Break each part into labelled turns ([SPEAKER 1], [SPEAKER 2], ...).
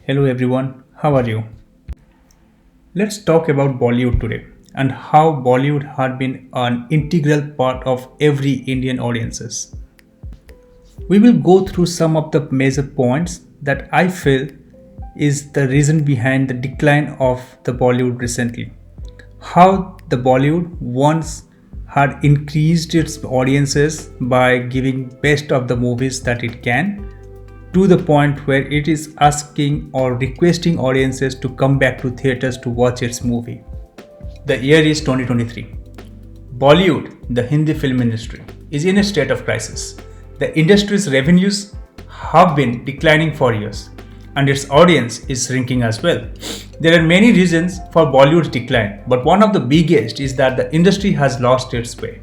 [SPEAKER 1] Hello everyone, how are you? Let's talk about Bollywood today and how Bollywood had been an integral part of every Indian audiences. We will go through some of the major points that I feel is the reason behind the decline of the Bollywood recently. How the Bollywood once had increased its audiences by giving best of the movies that it can to the point where it is asking or requesting audiences to come back to theaters to watch its movie. The year is 2023. Bollywood, the Hindi film industry, is in a state of crisis. The industry's revenues have been declining for years, and its audience is shrinking as well. There are many reasons for Bollywood's decline, but one of the biggest is that the industry has lost its way.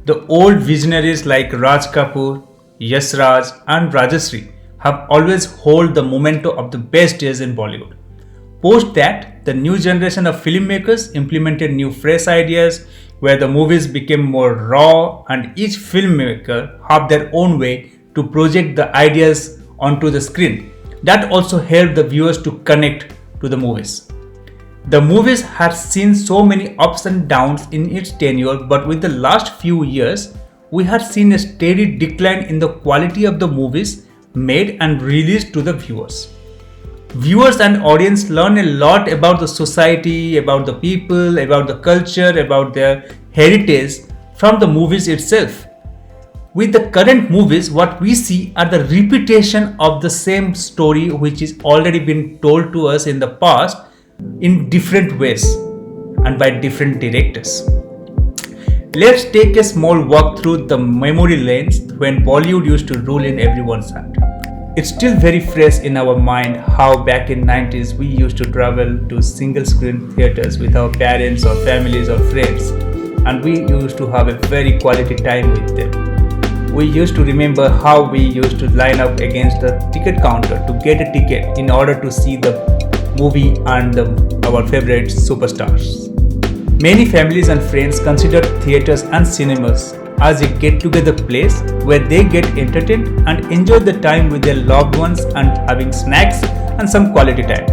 [SPEAKER 1] The old visionaries like Raj Kapoor, Yash Raj, and Rajashree have always held the memento of the best days in Bollywood. Post that, the new generation of filmmakers implemented new fresh ideas where the movies became more raw and each filmmaker had their own way to project the ideas onto the screen. That also helped the viewers to connect to the movies. The movies had seen so many ups and downs in its tenure, but with the last few years, we had seen a steady decline in the quality of the movies made and released to the viewers. Viewers and audience learn a lot about the society, about the people, about the culture, about their heritage from the movies itself. With the current movies, what we see are the repetition of the same story which is already been told to us in the past in different ways and by different directors. Let's take a small walk through the memory lanes when Bollywood used to rule in everyone's heart. It's still very fresh in our mind how back in 90s we used to travel to single screen theaters with our parents or families or friends, and we used to have a very quality time with them. We used to remember how we used to line up against the ticket counter to get a ticket in order to see the movie and our favorite superstars. Many families and friends consider theaters and cinemas as a get-together place where they get entertained and enjoy the time with their loved ones and having snacks and some quality time.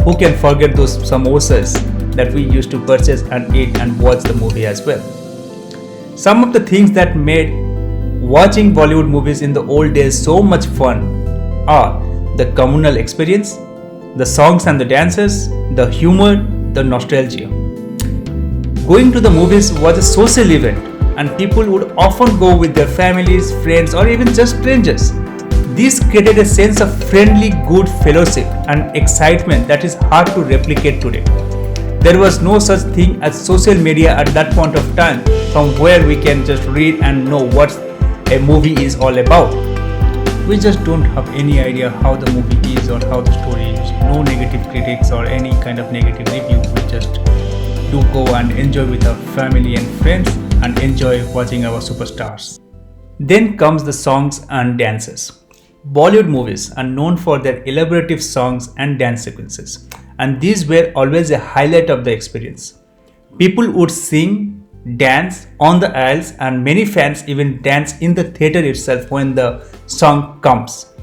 [SPEAKER 1] Who can forget those samosas that we used to purchase and eat and watch the movie as well? Some of the things that made watching Bollywood movies in the old days so much fun are the communal experience, the songs and the dances, the humor, the nostalgia. Going to the movies was a social event and people would often go with their families, friends or even just strangers. This created a sense of friendly good fellowship and excitement that is hard to replicate today. There was no such thing as social media at that point of time from where we can just read and know what a movie is all about. We just don't have any idea how the movie is or how the story is. No negative critics or any kind of negative review. We just do go and enjoy with our family and friends and enjoy watching our superstars. Then comes the songs and dances. Bollywood movies are known for their elaborative songs and dance sequences, and these were always a highlight of the experience. People would sing, dance on the aisles, and many fans even dance in the theater itself when the song comes.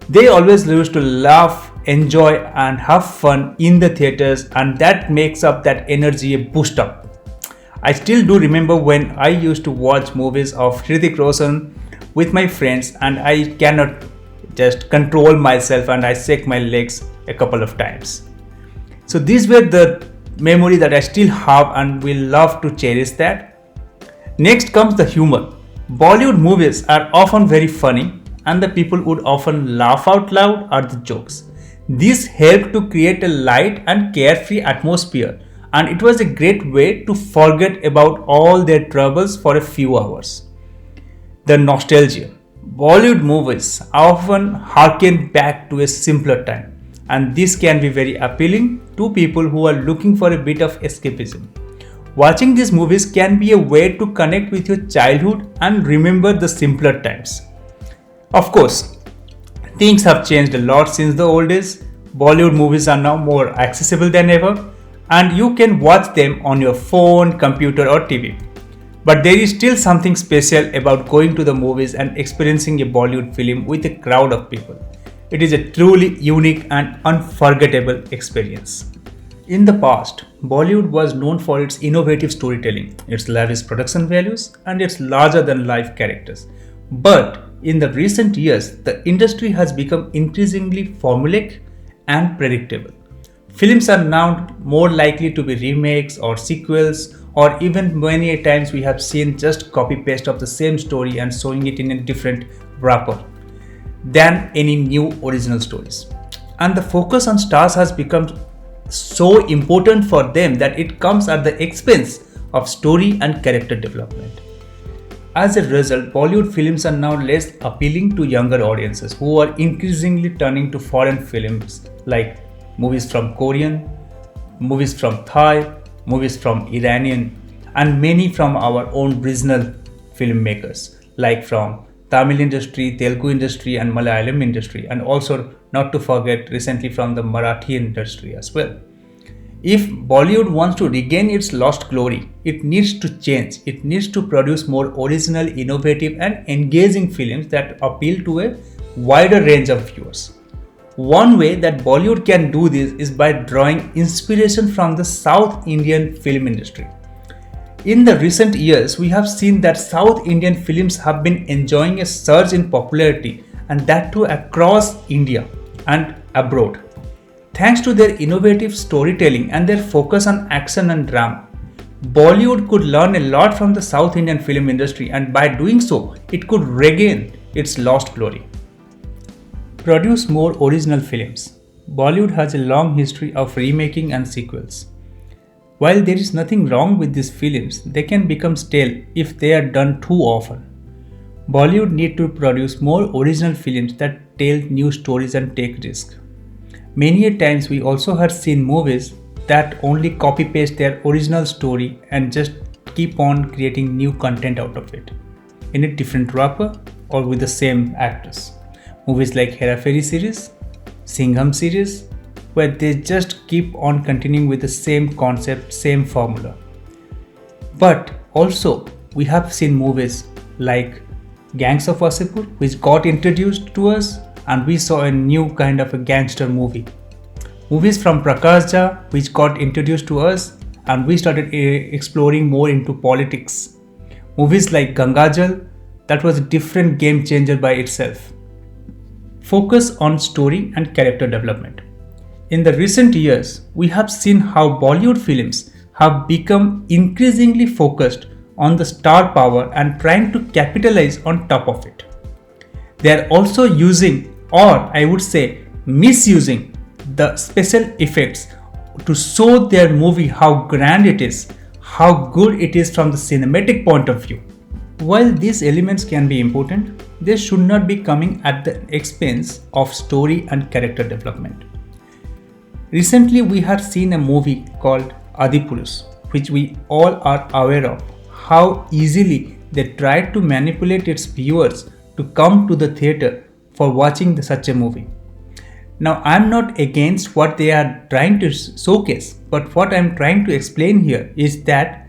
[SPEAKER 1] They always used to laugh, enjoy and have fun in the theaters, and that makes up that energy a boost up. I still do remember when I used to watch movies of Hrithik Roshan with my friends and I cannot just control myself and I shake my legs a couple of times. So these were the memory that I still have and will love to cherish that. Next comes the humor. Bollywood movies are often very funny and the people would often laugh out loud at the jokes. This helped to create a light and carefree atmosphere, and it was a great way to forget about all their troubles for a few hours. The nostalgia. Bollywood movies often harken back to a simpler time, and this can be very appealing to people who are looking for a bit of escapism. Watching these movies can be a way to connect with your childhood and remember the simpler times. Of course, things have changed a lot since the old days. Bollywood movies are now more accessible than ever, and you can watch them on your phone, computer or TV. But there is still something special about going to the movies and experiencing a Bollywood film with a crowd of people. It is a truly unique and unforgettable experience. In the past, Bollywood was known for its innovative storytelling, its lavish production values, and its larger than life characters. But in the recent years, the industry has become increasingly formulaic and predictable. Films are now more likely to be remakes or sequels, or even many a times we have seen just copy paste of the same story and showing it in a different wrapper than any new original stories. And the focus on stars has become so important for them that it comes at the expense of story and character development. As a result, Bollywood films are now less appealing to younger audiences who are increasingly turning to foreign films like movies from Korean, movies from Thai, movies from Iranian, and many from our own regional filmmakers like from Tamil industry, Telugu industry, and Malayalam industry, and also not to forget recently from the Marathi industry as well. If Bollywood wants to regain its lost glory, it needs to change. It needs to produce more original, innovative, and engaging films that appeal to a wider range of viewers. One way that Bollywood can do this is by drawing inspiration from the South Indian film industry. In the recent years, we have seen that South Indian films have been enjoying a surge in popularity, and that too across India and abroad. Thanks to their innovative storytelling and their focus on action and drama, Bollywood could learn a lot from the South Indian film industry, and by doing so, it could regain its lost glory. Produce more original films. Bollywood has a long history of remaking and sequels. While there is nothing wrong with these films, they can become stale if they are done too often. Bollywood need to produce more original films that tell new stories and take risks. Many a times we also have seen movies that only copy paste their original story and just keep on creating new content out of it in a different wrapper or with the same actors. Movies like Hera Fairy series, Singham series, where they just keep on continuing with the same concept, same formula. But also, we have seen movies like Gangs of Wasseypur, which got introduced to us and we saw a new kind of a gangster movie. Movies from Prakash Jha, which got introduced to us and we started exploring more into politics. Movies like Gangajal, that was a different game changer by itself. Focus on story and character development. In the recent years, we have seen how Bollywood films have become increasingly focused on the star power and trying to capitalize on top of it. They are also using, or I would say misusing, the special effects to show their movie how grand it is, how good it is from the cinematic point of view. While these elements can be important, they should not be coming at the expense of story and character development. Recently, we had seen a movie called Adipurus, which we all are aware of how easily they tried to manipulate its viewers to come to the theatre for watching such a movie. Now, I am not against what they are trying to showcase, but what I am trying to explain here is that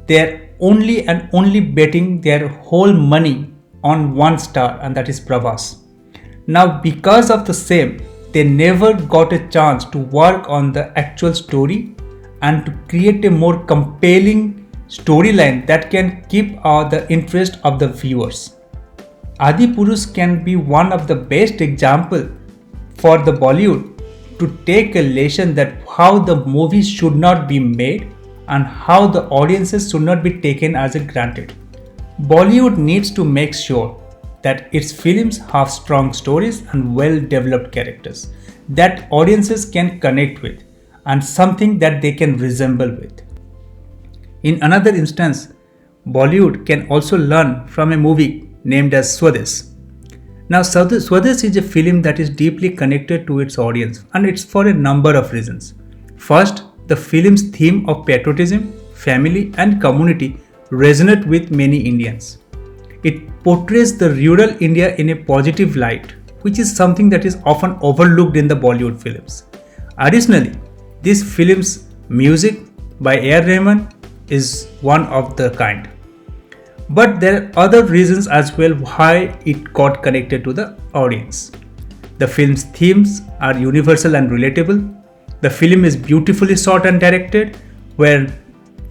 [SPEAKER 1] they are only betting their whole money on one star, and that is Prabhas. Now, because of the same, they never got a chance to work on the actual story and to create a more compelling storyline that can keep the interest of the viewers. Adipurus can be one of the best examples for the Bollywood to take a lesson that how the movies should not be made and how the audiences should not be taken as a granted. Bollywood needs to make sure that its films have strong stories and well-developed characters that audiences can connect with and something that they can resemble with. In another instance, Bollywood can also learn from a movie named as Swades. Now, Swades is a film that is deeply connected to its audience, and it's for a number of reasons. First, the film's theme of patriotism, family, and community resonate with many Indians. It portrays the rural India in a positive light, which is something that is often overlooked in the Bollywood films. Additionally, this film's music by A.R. Rahman is one of the kind. But there are other reasons as well why it got connected to the audience. The film's themes are universal and relatable. The film is beautifully shot and directed, where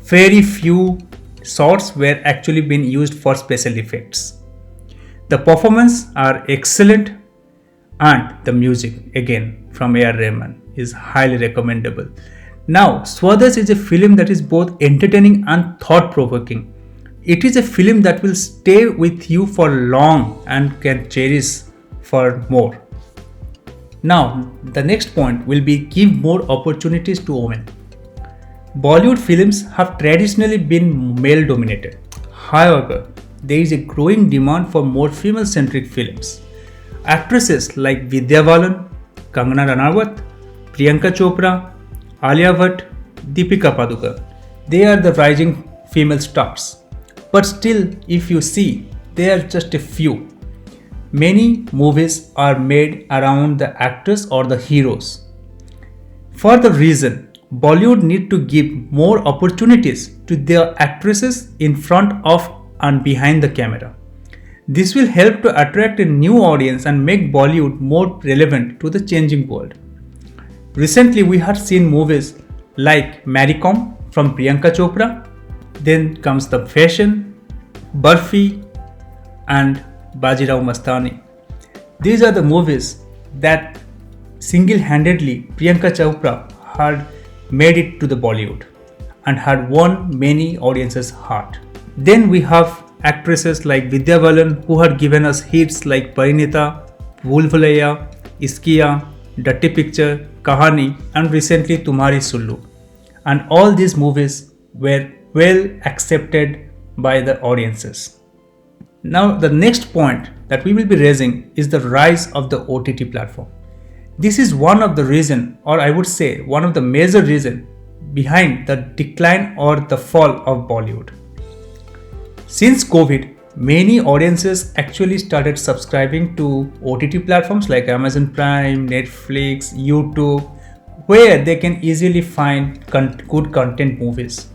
[SPEAKER 1] very few shots were actually being used for special effects. The performances are excellent, and the music, again from A.R. Rahman, is highly recommendable. Now, Swadesh is a film that is both entertaining and thought-provoking. It is a film that will stay with you for long and can cherish for more. Now, the next point will be give more opportunities to women. Bollywood films have traditionally been male dominated. However, there is a growing demand for more female centric films. Actresses like Vidya Balan, Kangana Ranaut, Priyanka Chopra, Alia Bhatt, Deepika Padukone, they are the rising female stars. But still, if you see, they are just a few. Many movies are made around the actors or the heroes. For the reason, Bollywood need to give more opportunities to their actresses in front of and behind the camera. This will help to attract a new audience and make Bollywood more relevant to the changing world. Recently, we have seen movies like Maricom from Priyanka Chopra, then comes The Fashion, Barfi, and Bajirao Mastani. These are the movies that single-handedly Priyanka Chopra had made it to the Bollywood and had won many audiences' heart. Then we have actresses like Vidya Balan who had given us hits like Parinita, Bhool Bhulaiya, Iskiya, Dirty Picture, Kahani, and recently Tumhari Sullu. And all these movies were well accepted by the audiences. Now the next point that we will be raising is the rise of the OTT platform. This is one of the reason, or I would say one of the major reason behind the decline or the fall of Bollywood. Since COVID, many audiences actually started subscribing to OTT platforms like Amazon Prime, Netflix, YouTube, where they can easily find good content movies.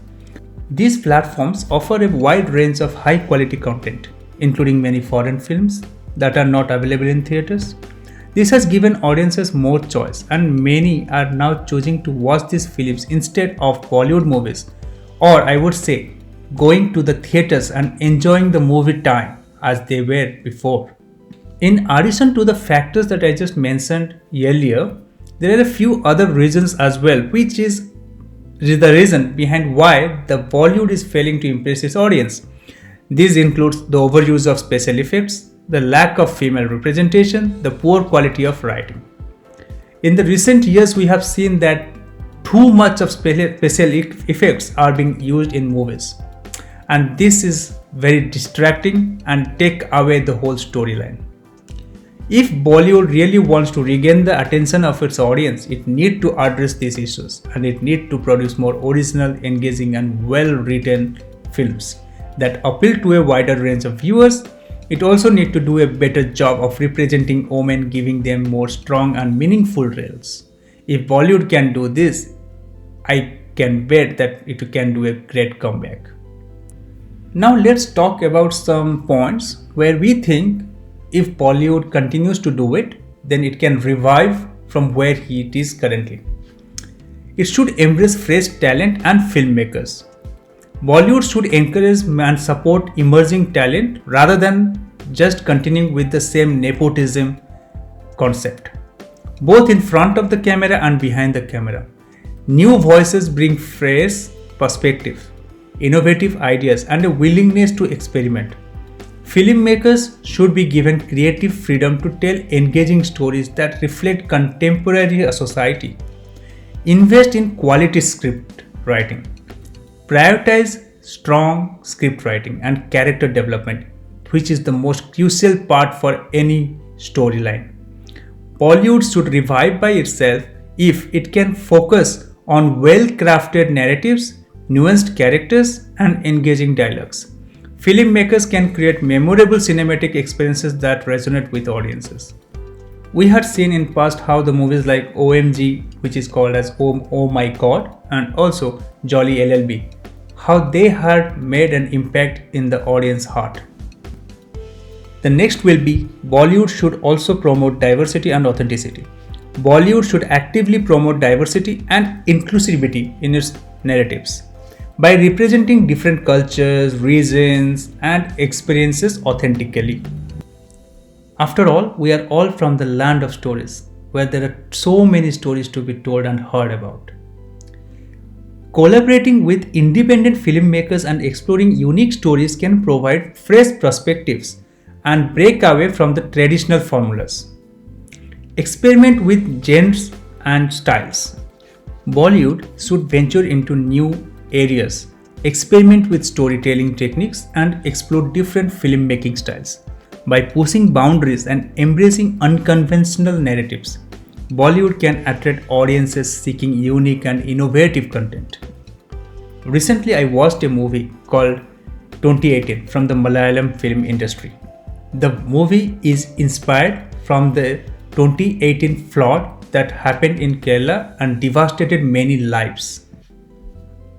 [SPEAKER 1] These platforms offer a wide range of high quality content, including many foreign films that are not available in theaters. This has given audiences more choice, and many are now choosing to watch these films instead of Bollywood movies, or I would say going to the theaters and enjoying the movie time as they were before. In addition to the factors that I just mentioned earlier, there are a few other reasons as well, which is the reason behind why the Bollywood is failing to impress its audience. These include the overuse of special effects, the lack of female representation, the poor quality of writing. In the recent years, we have seen that too much of special effects are being used in movies, and this is very distracting and take away the whole storyline. If Bollywood really wants to regain the attention of its audience, it needs to address these issues, and it needs to produce more original, engaging, and well-written films that appeal to a wider range of viewers. It also needs to do a better job of representing women, giving them more strong and meaningful roles. If Bollywood can do this, I can bet that it can do a great comeback. Now let's talk about some points where we think if Bollywood continues to do it, then it can revive from where it is currently. It should embrace fresh talent and filmmakers. Bollywood should encourage and support emerging talent rather than just continuing with the same nepotism concept, both in front of the camera and behind the camera. New voices bring fresh perspective, innovative ideas, and a willingness to experiment. Filmmakers should be given creative freedom to tell engaging stories that reflect contemporary society. Invest in quality script writing. Prioritize strong script writing and character development, which is the most crucial part for any storyline. Bollywood should revive by itself if it can focus on well-crafted narratives, nuanced characters, and engaging dialogues. Filmmakers can create memorable cinematic experiences that resonate with audiences. We had seen in past how the movies like OMG, which is called as Oh My God, and also Jolly LLB, how they had made an impact in the audience heart. The next will be Bollywood should also promote diversity and authenticity. Bollywood should actively promote diversity and inclusivity in its narratives by representing different cultures, regions, and experiences authentically. After all, we are all from the land of stories, where there are so many stories to be told and heard about. Collaborating with independent filmmakers and exploring unique stories can provide fresh perspectives and break away from the traditional formulas. Experiment with genres and styles. Bollywood should venture into new areas, experiment with storytelling techniques, and explore different filmmaking styles. By pushing boundaries and embracing unconventional narratives, Bollywood can attract audiences seeking unique and innovative content. Recently, I watched a movie called 2018 from the Malayalam film industry. The movie is inspired from the 2018 flood that happened in Kerala and devastated many lives.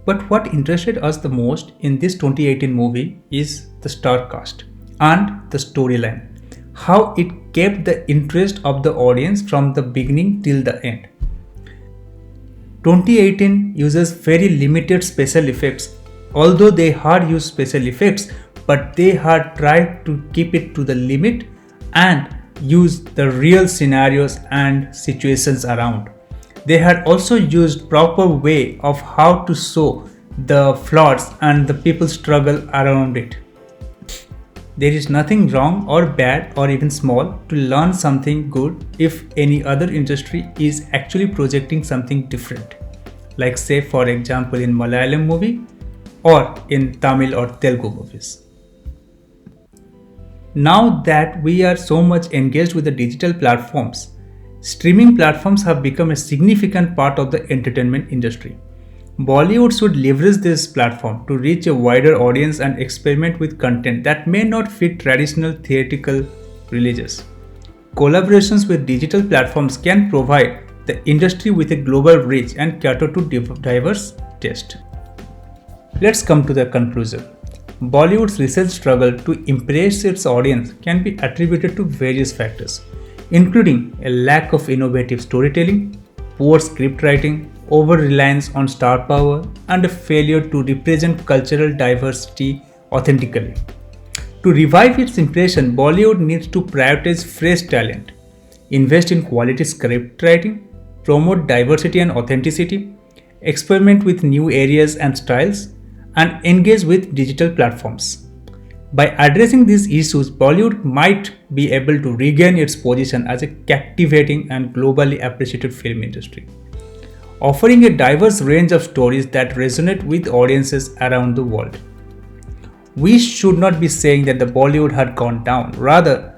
[SPEAKER 1] But what interested us the most in this 2018 movie is the star cast and the storyline, how it kept the interest of the audience from the beginning till the end. 2018 uses very limited special effects, although they had used special effects, but they had tried to keep it to the limit and use the real scenarios and situations around. They had also used proper way of how to show the floods and the people's struggle around it. There is nothing wrong or bad or even small to learn something good if any other industry is actually projecting something different. Like say for example in Malayalam movie or in Tamil or Telugu movies. Now that we are so much engaged with the digital platforms, streaming platforms have become a significant part of the entertainment industry. Bollywood should leverage this platform to reach a wider audience and experiment with content that may not fit traditional theatrical releases. Collaborations with digital platforms can provide the industry with a global reach and cater to diverse tastes. Let's come to the conclusion. Bollywood's recent struggle to impress its audience can be attributed to various factors, including a lack of innovative storytelling, poor script writing, over-reliance on star power, and a failure to represent cultural diversity authentically. To revive its impression, Bollywood needs to prioritize fresh talent, invest in quality script writing, promote diversity and authenticity, experiment with new areas and styles, and engage with digital platforms. By addressing these issues, Bollywood might be able to regain its position as a captivating and globally appreciated film industry, offering a diverse range of stories that resonate with audiences around the world. We should not be saying that the Bollywood had gone down. Rather,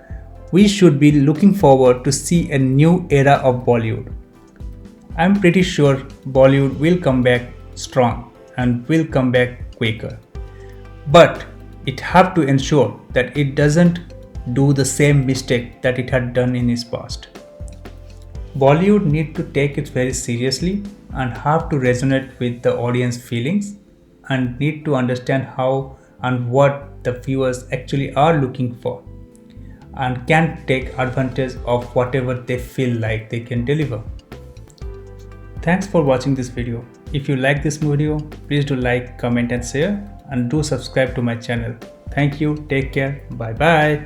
[SPEAKER 1] we should be looking forward to see a new era of Bollywood. I'm pretty sure Bollywood will come back strong and will come back quicker. But it have to ensure that it doesn't do the same mistake that it had done in its past. Bollywood need to take it very seriously and have to resonate with the audience feelings and need to understand how and what the viewers actually are looking for and can take advantage of whatever they feel like they can deliver. Thanks for watching this video. If you like this video, please do like, comment and share, and do subscribe to my channel. Thank you, take care, bye bye.